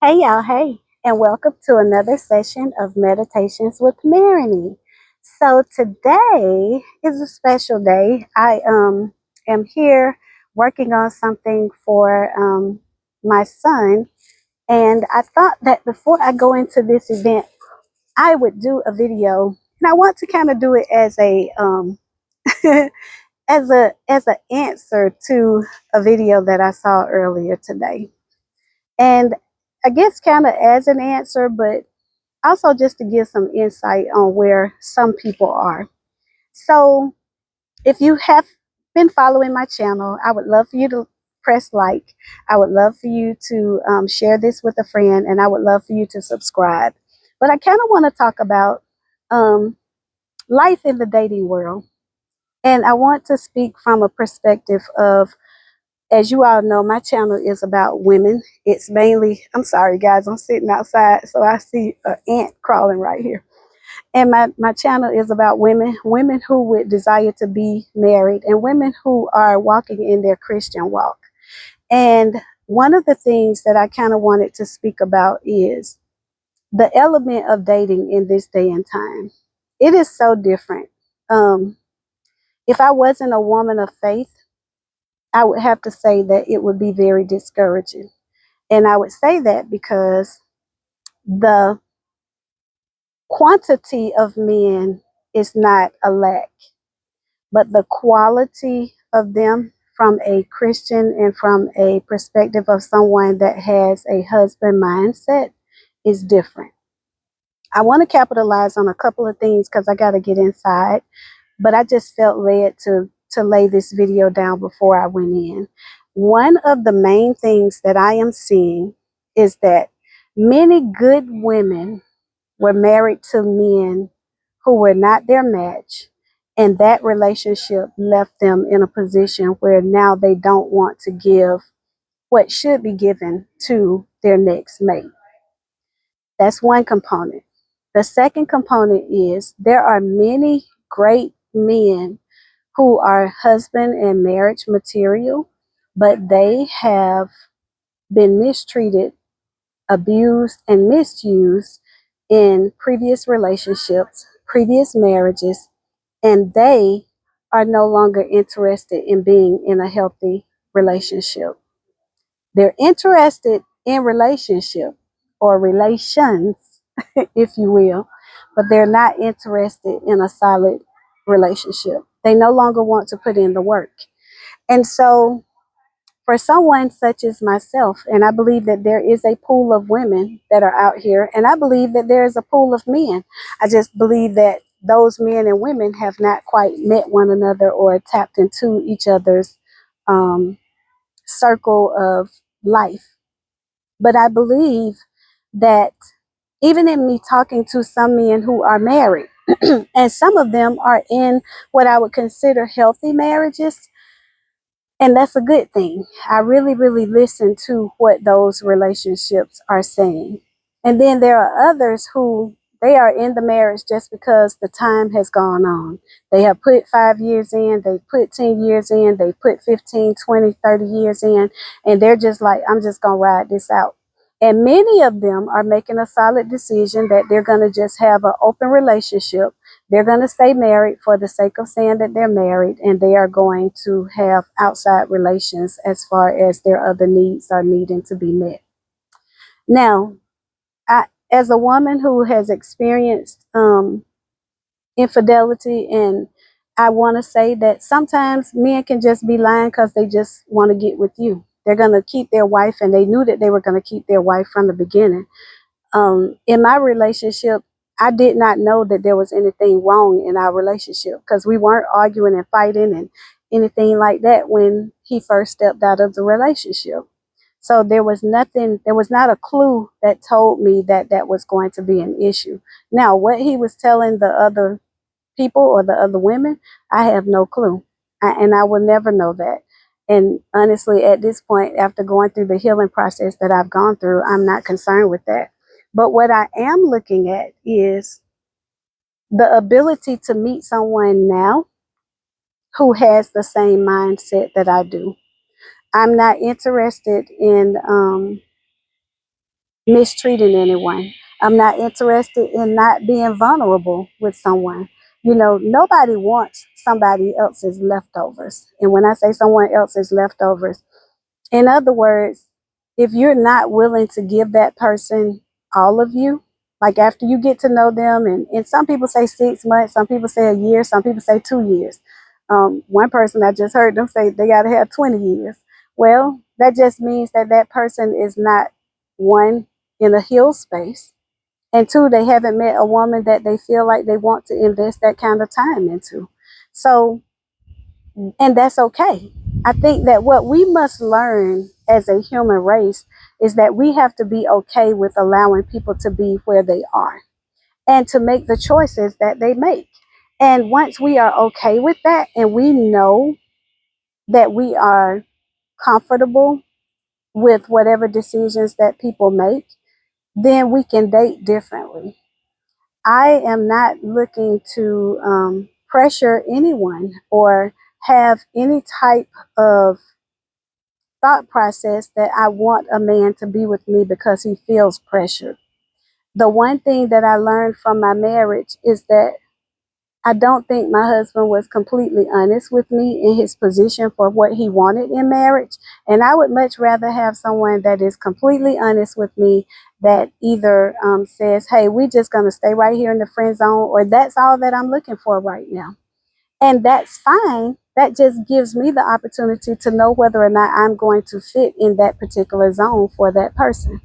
Hey y'all, hey, and welcome to another session of Meditations with Marigny. So today is a special day. I am here working on something for my son, and I thought that before I go into this event, I would do a video, and I want to kind of do it as a as an answer to a video that I saw earlier today. And I guess kind of as an answer, but also just to give some insight on where some people are. So if you have been following my channel, I would love for you to press like. I would love for you to share this with a friend, and I would love for you to subscribe. But I kind of want to talk about um, life in the dating world. And I want to speak from a perspective of, as you all know, my channel is about women. It's mainly, I'm sorry guys, I'm sitting outside, so I see an ant crawling right here. And my channel is about women who would desire to be married, and women who are walking in their Christian walk. And one of the things that I kind of wanted to speak about is the element of dating in this day and time. It is so different. Um, if I wasn't a woman of faith, I would have to say that it would be very discouraging. And I would say that because the quantity of men is not a lack, but the quality of them from a Christian and from a perspective of someone that has a husband mindset is different. I want to capitalize on a couple of things because I got to get inside, but I just felt led to lay this video down before I went in. One of the main things that I am seeing is that many good women were married to men who were not their match, and that relationship left them in a position where now they don't want to give what should be given to their next mate. That's one component. The second component is there are many great men who are husband and marriage material, but they have been mistreated, abused, and misused in previous relationships, previous marriages, and they are no longer interested in being in a healthy relationship. They're interested in relationship or relations, if you will, but they're not interested in a solid relationship. They no longer want to put in the work. And so for someone such as myself, and I believe that there is a pool of women that are out here, and I believe that there is a pool of men. I just believe that those men and women have not quite met one another or tapped into each other's um, circle of life. But I believe that even in me talking to some men who are married, and some of them are in what I would consider healthy marriages, and that's a good thing. I really, really listen to what those relationships are saying. And then there are others who they are in the marriage just because the time has gone on. They have put 5 years in, they put 10 years in, they put 15, 20, 30 years in, and they're just like, I'm just going to ride this out. And many of them are making a solid decision that they're going to just have an open relationship. They're going to stay married for the sake of saying that they're married, and they are going to have outside relations as far as their other needs are needing to be met. Now, as a woman who has experienced infidelity, and I want to say that sometimes men can just be lying because they just want to get with you. They're going to keep their wife, and they knew that they were going to keep their wife from the beginning. In my relationship, I did not know that there was anything wrong in our relationship because we weren't arguing and fighting and anything like that when he first stepped out of the relationship. So there was nothing, there was not a clue that told me that that was going to be an issue. Now, what he was telling the other people or the other women, I have no clue. And I will never know that. And honestly, at this point, after going through the healing process that I've gone through, I'm not concerned with that. But what I am looking at is the ability to meet someone now who has the same mindset that I do. I'm not interested in mistreating anyone. I'm not interested in not being vulnerable with someone. You know, nobody wants somebody else's leftovers. And when I say someone else's leftovers, in other words, if you're not willing to give that person all of you, like after you get to know them, and some people say 6 months, some people say a year, some people say 2 years. One person, I just heard them say they got to have 20 years. Well, that just means that that person is not, one, in a healed space, and two, they haven't met a woman that they feel like they want to invest that kind of time into. So, and that's okay. I think that what we must learn as a human race is that we have to be okay with allowing people to be where they are and to make the choices that they make. And once we are okay with that and we know that we are comfortable with whatever decisions that people make, then we can date differently. I am not looking to pressure anyone or have any type of thought process that I want a man to be with me because he feels pressured. The one thing that I learned from my marriage is that I don't think my husband was completely honest with me in his position for what he wanted in marriage. And I would much rather have someone that is completely honest with me, that either says, hey, we're just going to stay right here in the friend zone, or that's all that I'm looking for right now. And that's fine. That just gives me the opportunity to know whether or not I'm going to fit in that particular zone for that person.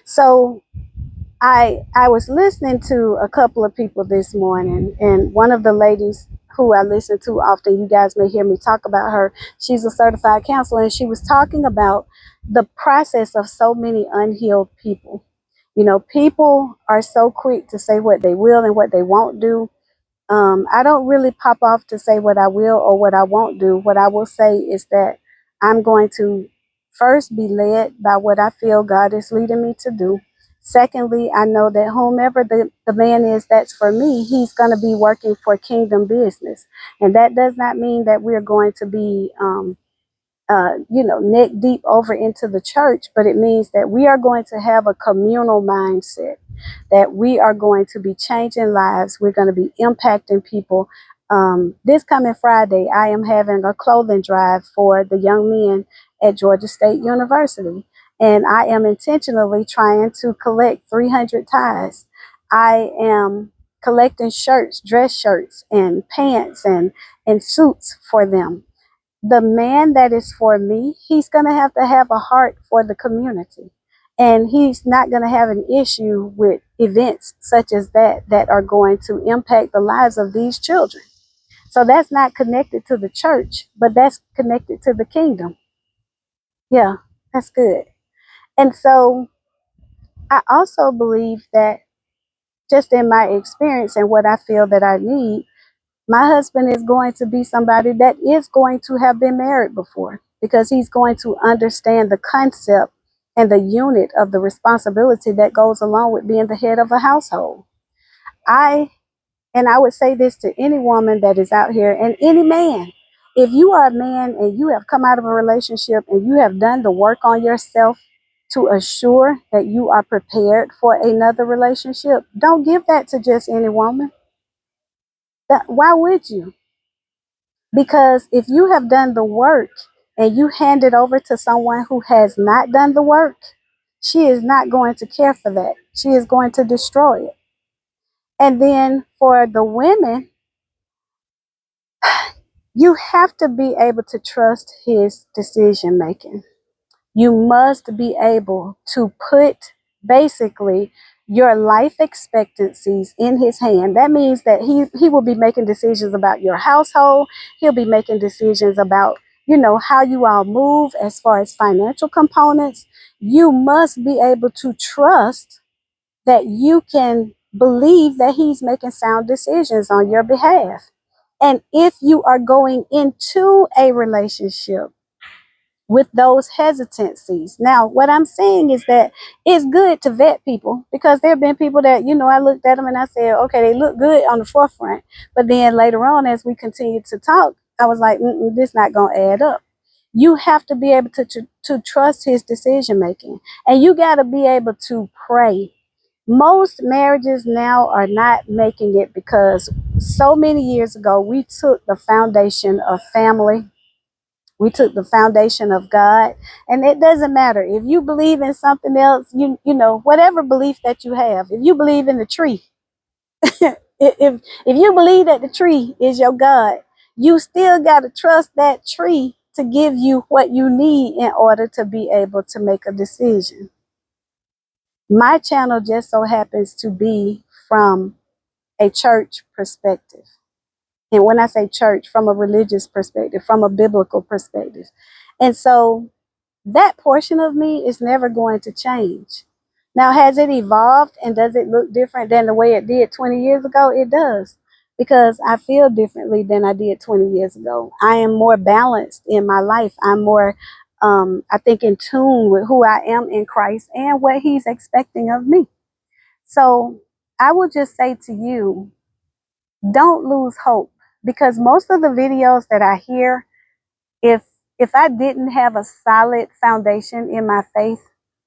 So I was listening to a couple of people this morning, and one of the ladies who I listen to often, you guys may hear me talk about her. She's a certified counselor, and she was talking about the process of so many unhealed people. You know, people are so quick to say what they will and what they won't do. I don't really pop off to say what I will or what I won't do. What I will say is that I'm going to first be led by what I feel God is leading me to do. Secondly, I know that whomever the man is that's for me, he's going to be working for kingdom business. And that does not mean that we're going to be neck deep over into the church, but it means that we are going to have a communal mindset, that we are going to be changing lives. We're going to be impacting people. This coming Friday, I am having a clothing drive for the young men at Georgia State University. And I am intentionally trying to collect 300 ties. I am collecting shirts, dress shirts, and pants and suits for them. The man that is for me, he's going to have a heart for the community. And he's not going to have an issue with events such as that are going to impact the lives of these children. So that's not connected to the church, but that's connected to the kingdom. Yeah, that's good. And so I also believe that, just in my experience and what I feel that I need, my husband is going to be somebody that is going to have been married before, because he's going to understand the concept and the unit of the responsibility that goes along with being the head of a household. I and I would say this to any woman that is out here, and any man. If you are a man and you have come out of a relationship and you have done the work on yourself to assure that you are prepared for another relationship, don't give that to just any woman. Why would you? Because if you have done the work and you hand it over to someone who has not done the work, she is not going to care for that. She is going to destroy it. And then for the women, you have to be able to trust his decision making. You must be able to put basically your life expectancies in his hand. That means that he will be making decisions about your household. He'll be making decisions about, how you all move as far as financial components. You must be able to trust that you can believe that he's making sound decisions on your behalf. And if you are going into a relationship with those hesitancies. Now, what I'm saying is that it's good to vet people, because there have been people that, I looked at them and I said, okay, they look good on the forefront. But then later on, as we continued to talk, I was like, this not going to add up. You have to be able to trust his decision making, and you got to be able to pray. Most marriages now are not making it because so many years ago we took the foundation of family, we took the foundation of God, and it doesn't matter if you believe in something else. You know, whatever belief that you have, if you believe in the tree, if you believe that the tree is your God, you still got to trust that tree to give you what you need in order to be able to make a decision. My channel just so happens to be from a church perspective. And when I say church, from a religious perspective, from a biblical perspective. And so that portion of me is never going to change. Now, has it evolved and does it look different than the way it did 20 years ago? It does, because I feel differently than I did 20 years ago. I am more balanced in my life. I'm more, I think, in tune with who I am in Christ and what He's expecting of me. So I will just say to you, don't lose hope, because most of the videos that I hear, if I didn't have a solid foundation in my faith,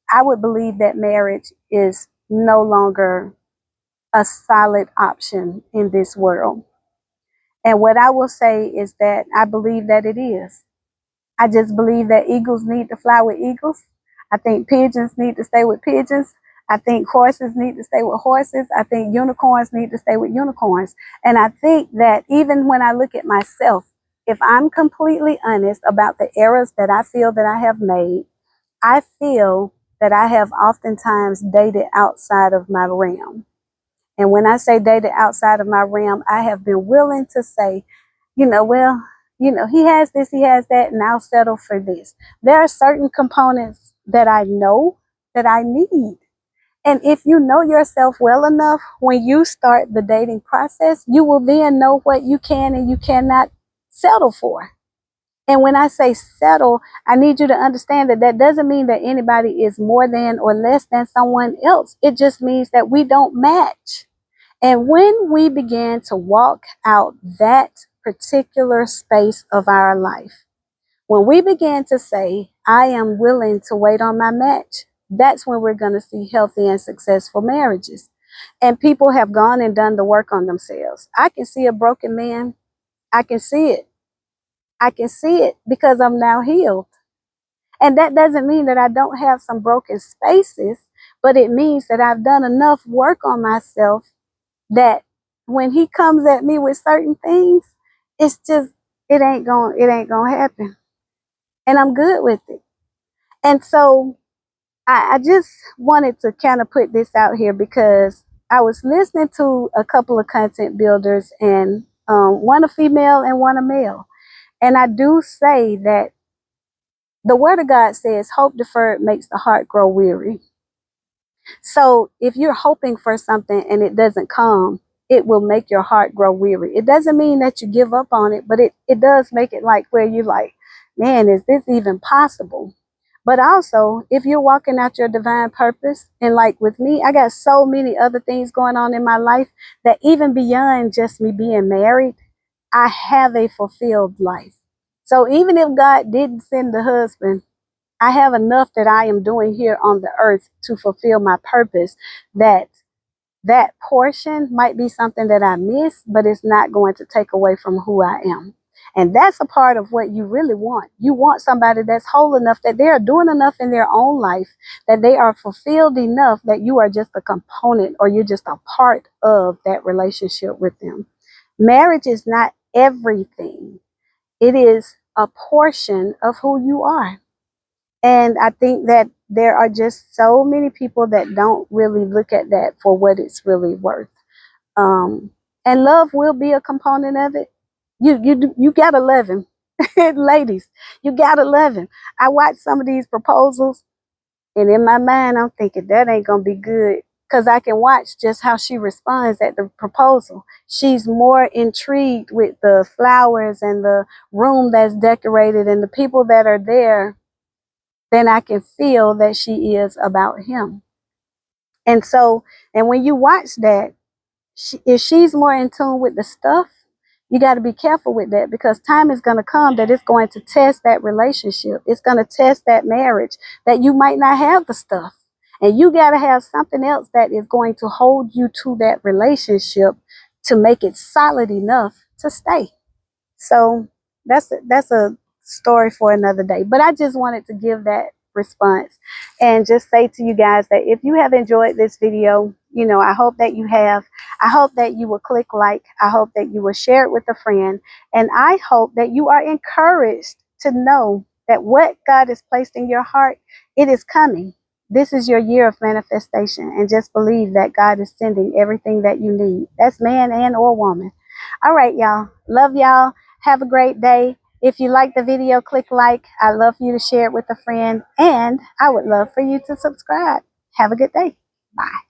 I would believe that marriage is no longer a solid option in this world. And what I will say is that I believe that it is. I just believe that eagles need to fly with eagles. I think pigeons need to stay with pigeons. I think horses need to stay with horses. I think unicorns need to stay with unicorns. And I think that even when I look at myself, if I'm completely honest about the errors that I feel that I have made, I feel that I have oftentimes dated outside of my realm. And when I say dated outside of my realm, I have been willing to say, well, he has this, he has that, and I'll settle for this. There are certain components that I know that I need. And if you know yourself well enough, when you start the dating process, you will then know what you can and you cannot settle for. And when I say settle, I need you to understand that that doesn't mean that anybody is more than or less than someone else. It just means that we don't match. And when we begin to walk out that particular space of our life, when we begin to say, I am willing to wait on my match, that's when we're going to see healthy and successful marriages. And people have gone and done the work on themselves. I can see a broken man. I can see it. I can see it because I'm now healed. And that doesn't mean that I don't have some broken spaces, but it means that I've done enough work on myself that when he comes at me with certain things, it's just, it ain't gonna happen. And I'm good with it. And so I just wanted to kind of put this out here because I was listening to a couple of content builders, and one a female and one a male. And I do say that the word of God says hope deferred makes the heart grow weary. So if you're hoping for something and it doesn't come, it will make your heart grow weary. It doesn't mean that you give up on it, but it does make it like where you're like, man, is this even possible? But also, if you're walking out your divine purpose, and like with me, I got so many other things going on in my life that even beyond just me being married, I have a fulfilled life. So even if God didn't send the husband, I have enough that I am doing here on the earth to fulfill my purpose, that that portion might be something that I miss, but it's not going to take away from who I am. And that's a part of what you really want. You want somebody that's whole enough, that they are doing enough in their own life, that they are fulfilled enough that you are just a component or you're just a part of that relationship with them. Marriage is not everything. It is a portion of who you are. And I think that there are just so many people that don't really look at that for what it's really worth. And love will be a component of it. You gotta love him. Ladies, you gotta love him. I watch some of these proposals, and in my mind, I'm thinking that ain't gonna be good. Because I can watch just how she responds at the proposal. She's more intrigued with the flowers and the room that's decorated and the people that are there than I can feel that she is about him. And so, and when you watch that, if she's more in tune with the stuff, You got to be careful with that, because time is going to come that it's going to test that relationship. It's going to test that marriage, that you might not have the stuff. And you got to have something else that is going to hold you to that relationship to make it solid enough to stay. So that's a story for another day. But I just wanted to give that response and just say to you guys that if you have enjoyed this video, I hope that you have. I hope that you will click like. I hope that you will share it with a friend. And I hope that you are encouraged to know that what God has placed in your heart, it is coming. This is your year of manifestation. And just believe that God is sending everything that you need. That's man and or woman. All right, y'all. Love y'all. Have a great day. If you like the video, click like. I'd love for you to share it with a friend. And I would love for you to subscribe. Have a good day. Bye.